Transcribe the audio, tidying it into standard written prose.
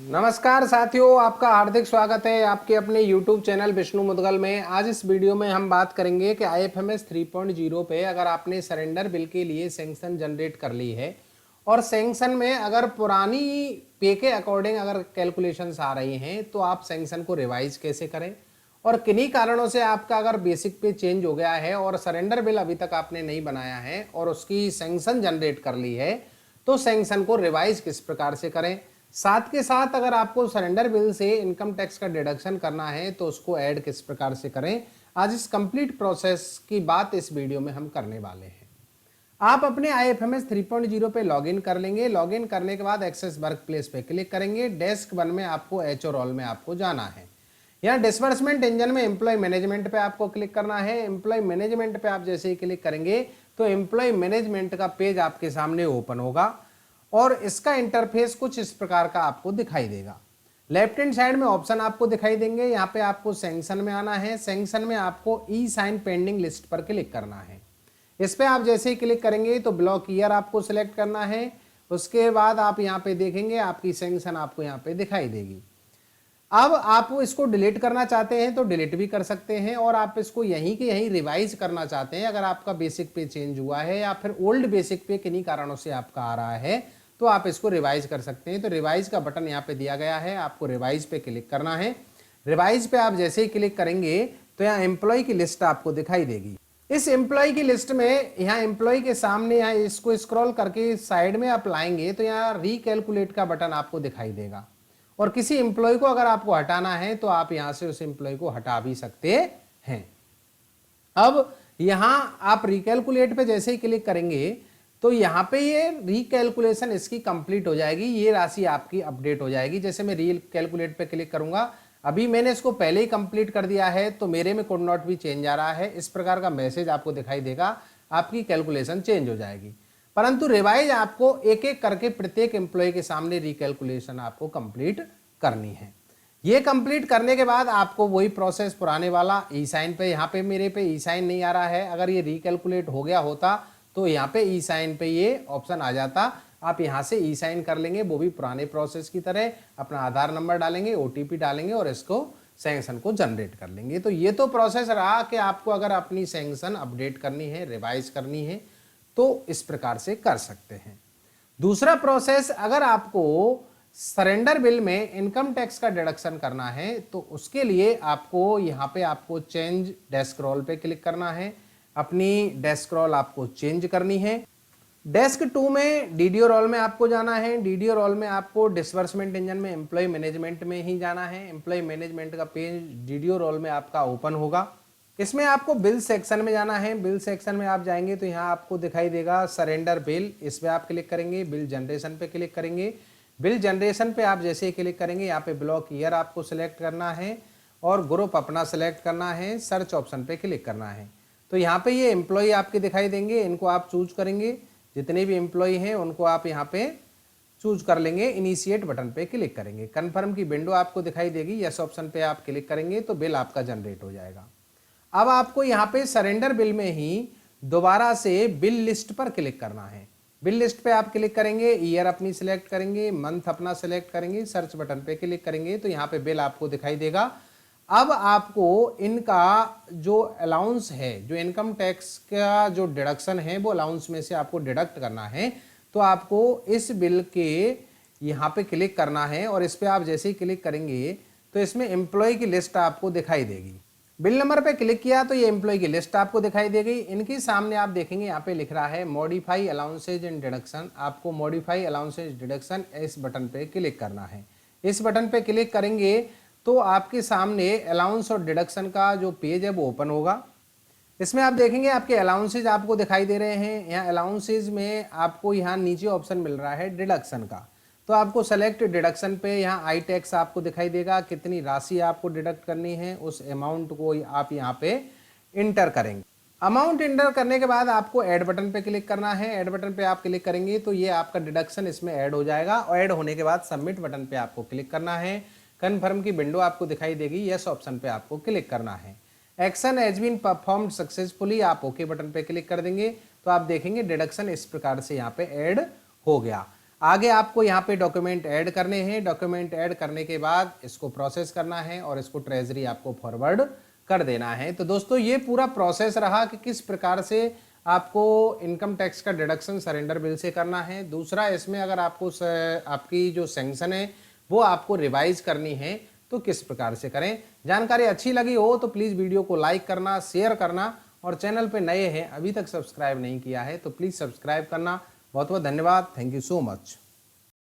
नमस्कार साथियों, आपका हार्दिक स्वागत है आपके अपने YouTube चैनल विष्णु मुदगल में। आज इस वीडियो में हम बात करेंगे कि IFMS 3.0 पे अगर आपने सरेंडर बिल के लिए सैंक्शन जनरेट कर ली है और सैंक्शन में अगर पुरानी पे के अकॉर्डिंग अगर कैलकुलेशंस आ रही हैं तो आप सैंक्शन को रिवाइज कैसे करें, और किन्हीं कारणों से आपका अगर बेसिक पे चेंज हो गया है और सरेंडर बिल अभी तक आपने नहीं बनाया है और उसकी सैंक्शन जनरेट कर ली है तो सैंक्शन को रिवाइज किस प्रकार से करें। साथ के साथ अगर आपको सरेंडर बिल से इनकम टैक्स का डिडक्शन करना है तो उसको ऐड किस प्रकार से करें, आज इस कंप्लीट प्रोसेस की बात इस वीडियो में हम करने वाले हैं। आप अपने IFMS 3.0 पे लॉगिन कर लेंगे। लॉगिन करने के बाद एक्सेस वर्क प्लेस पे क्लिक करेंगे। डेस्क 1 में आपको एचओ रोल में आपको जाना है। यहाँ डिस्बर्समेंट इंजन में एम्प्लॉय मैनेजमेंट पे आपको क्लिक करना है। एम्प्लॉय मैनेजमेंट पे आप जैसे ही क्लिक करेंगे तो एम्प्लॉय मैनेजमेंट का पेज आपके सामने ओपन होगा और इसका इंटरफेस कुछ इस प्रकार का आपको दिखाई देगा। लेफ्ट हैंड साइड में ऑप्शन आपको दिखाई देंगे। यहाँ पे आपको सैंक्शन में आना है। सैंक्शन में आपको ई साइन पेंडिंग लिस्ट पर क्लिक करना है। इस पे आप जैसे ही क्लिक करेंगे तो ब्लॉक ईयर आपको सिलेक्ट करना है। उसके बाद आप यहाँ पे देखेंगे आपकी सैंक्शन आपको यहाँ पे दिखाई देगी। अब आप इसको डिलीट करना चाहते हैं तो डिलीट भी कर सकते हैं, और आप इसको यहीं के यहीं रिवाइज करना चाहते हैं अगर आपका बेसिक पे चेंज हुआ है या फिर ओल्ड बेसिक पे किन्हीं कारणों से आपका आ रहा है तो आप इसको रिवाइज कर सकते हैं। तो रिवाइज का बटन यहाँ पे दिया गया है, आपको रिवाइज पे क्लिक करना है। रिवाइज पे आप जैसे ही क्लिक करेंगे तो यहाँ एम्प्लॉय की लिस्ट आपको दिखाई देगी। इस एम्प्लॉय की लिस्ट में यहाँ एम्प्लॉय के सामने यहाँ इसको स्क्रॉल करके साइड में आप लाएंगे तो यहाँ रिकैलकुलेट का बटन आपको दिखाई देगा, और किसी एम्प्लॉय को अगर आपको हटाना है तो आप यहाँ से उस एम्प्लॉय को हटा भी सकते हैं। अब यहां आप रिकैलकुलेट पे जैसे ही क्लिक करेंगे तो यहाँ पे ये रिकैलकुलेशन इसकी कंप्लीट हो जाएगी, ये राशि आपकी अपडेट हो जाएगी। जैसे मैं रिकैलकुलेट पे क्लिक करूंगा, अभी मैंने इसको पहले ही कंप्लीट कर दिया है तो मेरे में कुड नॉट भी चेंज आ रहा है, इस प्रकार का मैसेज आपको दिखाई देगा, आपकी कैलकुलेशन चेंज हो जाएगी। परंतु रिवाइज आपको एक एक करके प्रत्येक एम्प्लॉय के सामने रिकैलकुलेशन आपको कंप्लीट करनी है। ये कंप्लीट करने के बाद आपको वही प्रोसेस पुराने वाला ई साइन पे, यहाँ पे मेरे पे ई साइन नहीं आ रहा है, अगर ये रिकैलकुलेट हो गया होता तो यहाँ पे ई साइन पे ये ऑप्शन आ जाता, आप यहाँ से ई साइन कर लेंगे, वो भी पुराने प्रोसेस की तरह अपना आधार नंबर डालेंगे, OTP डालेंगे और इसको सैंक्शन को जनरेट कर लेंगे। तो ये तो प्रोसेस रहा कि आपको अगर अपनी सैंक्शन अपडेट करनी है, रिवाइज करनी है तो इस प्रकार से कर सकते हैं। दूसरा प्रोसेस, अगर आपको सरेंडर बिल में इनकम टैक्स का डिडक्शन करना है तो उसके लिए आपको यहाँ पे आपको चेंज डेस्क रोल पे क्लिक करना है। अपनी डेस्क रोल आपको चेंज करनी है। डेस्क 2 में DDO रोल में आपको जाना है। DDO रोल में आपको डिस्बर्समेंट इंजन में एम्प्लॉय मैनेजमेंट में ही जाना है। एम्प्लॉय मैनेजमेंट का पेज DDO रोल में आपका ओपन होगा। इसमें आपको बिल सेक्शन में जाना है। बिल सेक्शन में आप जाएंगे तो यहाँ आपको दिखाई देगा सरेंडर बिल, इस पर आप क्लिक करेंगे। बिल जनरेशन पे क्लिक करेंगे। बिल जनरेशन पे आप जैसे ही क्लिक करेंगे यहाँ पे ब्लॉक ईयर आपको सिलेक्ट करना है और ग्रुप अपना सिलेक्ट करना है। सर्च ऑप्शन पे क्लिक करना है। तो यहाँ पे ये एम्प्लॉय आपके दिखाई देंगे, इनको आप चूज करेंगे। जितने भी एम्प्लॉय हैं उनको आप यहाँ पे चूज कर लेंगे। इनिशिएट बटन पे क्लिक करेंगे। कन्फर्म की विंडो आपको दिखाई देगी, यस ऑप्शन पे आप क्लिक करेंगे तो बिल आपका जनरेट हो जाएगा। अब आपको यहाँ पे सरेंडर बिल में ही दोबारा से बिल लिस्ट पर क्लिक करना है। बिल लिस्ट पे आप क्लिक करेंगे, ईयर अपनी सिलेक्ट करेंगे, मंथ अपना सिलेक्ट करेंगे, सर्च बटन पे क्लिक करेंगे तो यहाँ पे बिल आपको दिखाई देगा। अब आपको इनका जो अलाउंस है, जो इनकम टैक्स का जो डिडक्शन है वो अलाउंस में से आपको डिडक्ट करना है। तो आपको इस बिल के यहाँ पे क्लिक करना है और इस पे आप जैसे ही क्लिक करेंगे तो इसमें एम्प्लॉय की लिस्ट आपको दिखाई देगी। बिल नंबर पे क्लिक किया तो ये एम्प्लॉय की लिस्ट आपको दिखाई देगी। इनके सामने आप देखेंगे यहाँ पे लिख रहा है मॉडिफाई अलाउंसेज एंड डिडक्शन। आपको मॉडिफाई अलाउंसेज डिडक्शन इस बटन पे क्लिक करना है। इस बटन पे क्लिक करेंगे तो आपके सामने अलाउंस और डिडक्शन का जो पेज है वो ओपन होगा। इसमें आप देखेंगे आपके अलाउंसेज आपको दिखाई दे रहे हैं। यहाँ अलाउंसेज में आपको यहाँ नीचे ऑप्शन मिल रहा है डिडक्शन का, तो आपको सेलेक्ट डिडक्शन पे यहाँ आई टैक्स आपको दिखाई देगा, कितनी राशि आपको डिडक्ट करनी है उस अमाउंट को आप यहाँ पे इंटर करेंगे। अमाउंट इंटर करने के बाद आपको ऐड बटन पे क्लिक करना है। ऐड बटन पे आप क्लिक करेंगे तो ये आपका डिडक्शन इसमें ऐड हो जाएगा, और ऐड होने के बाद सबमिट बटन पे आपको क्लिक करना है। कन्फर्म की विंडो आपको दिखाई देगी, यस ऑप्शन पे आपको क्लिक करना है। Action has been performed successfully, आप ओके बटन पे क्लिक कर देंगे तो आप देखेंगे डिडक्शन इस प्रकार से यहाँ पे ऐड हो गया। आगे आपको यहाँ पे डॉक्यूमेंट ऐड करने हैं। डॉक्यूमेंट ऐड करने के बाद इसको प्रोसेस करना है और इसको ट्रेजरी आपको फॉरवर्ड कर देना है। तो दोस्तों ये पूरा प्रोसेस रहा कि किस प्रकार से आपको इनकम टैक्स का डिडक्शन सरेंडर बिल से करना है। दूसरा, इसमें अगर आपको आपकी जो सैंक्शन है वो आपको रिवाइज करनी है तो किस प्रकार से करें। जानकारी अच्छी लगी हो तो प्लीज़ वीडियो को लाइक करना, शेयर करना, और चैनल पे नए हैं अभी तक सब्सक्राइब नहीं किया है तो प्लीज़ सब्सक्राइब करना। बहुत बहुत धन्यवाद। Thank you so much.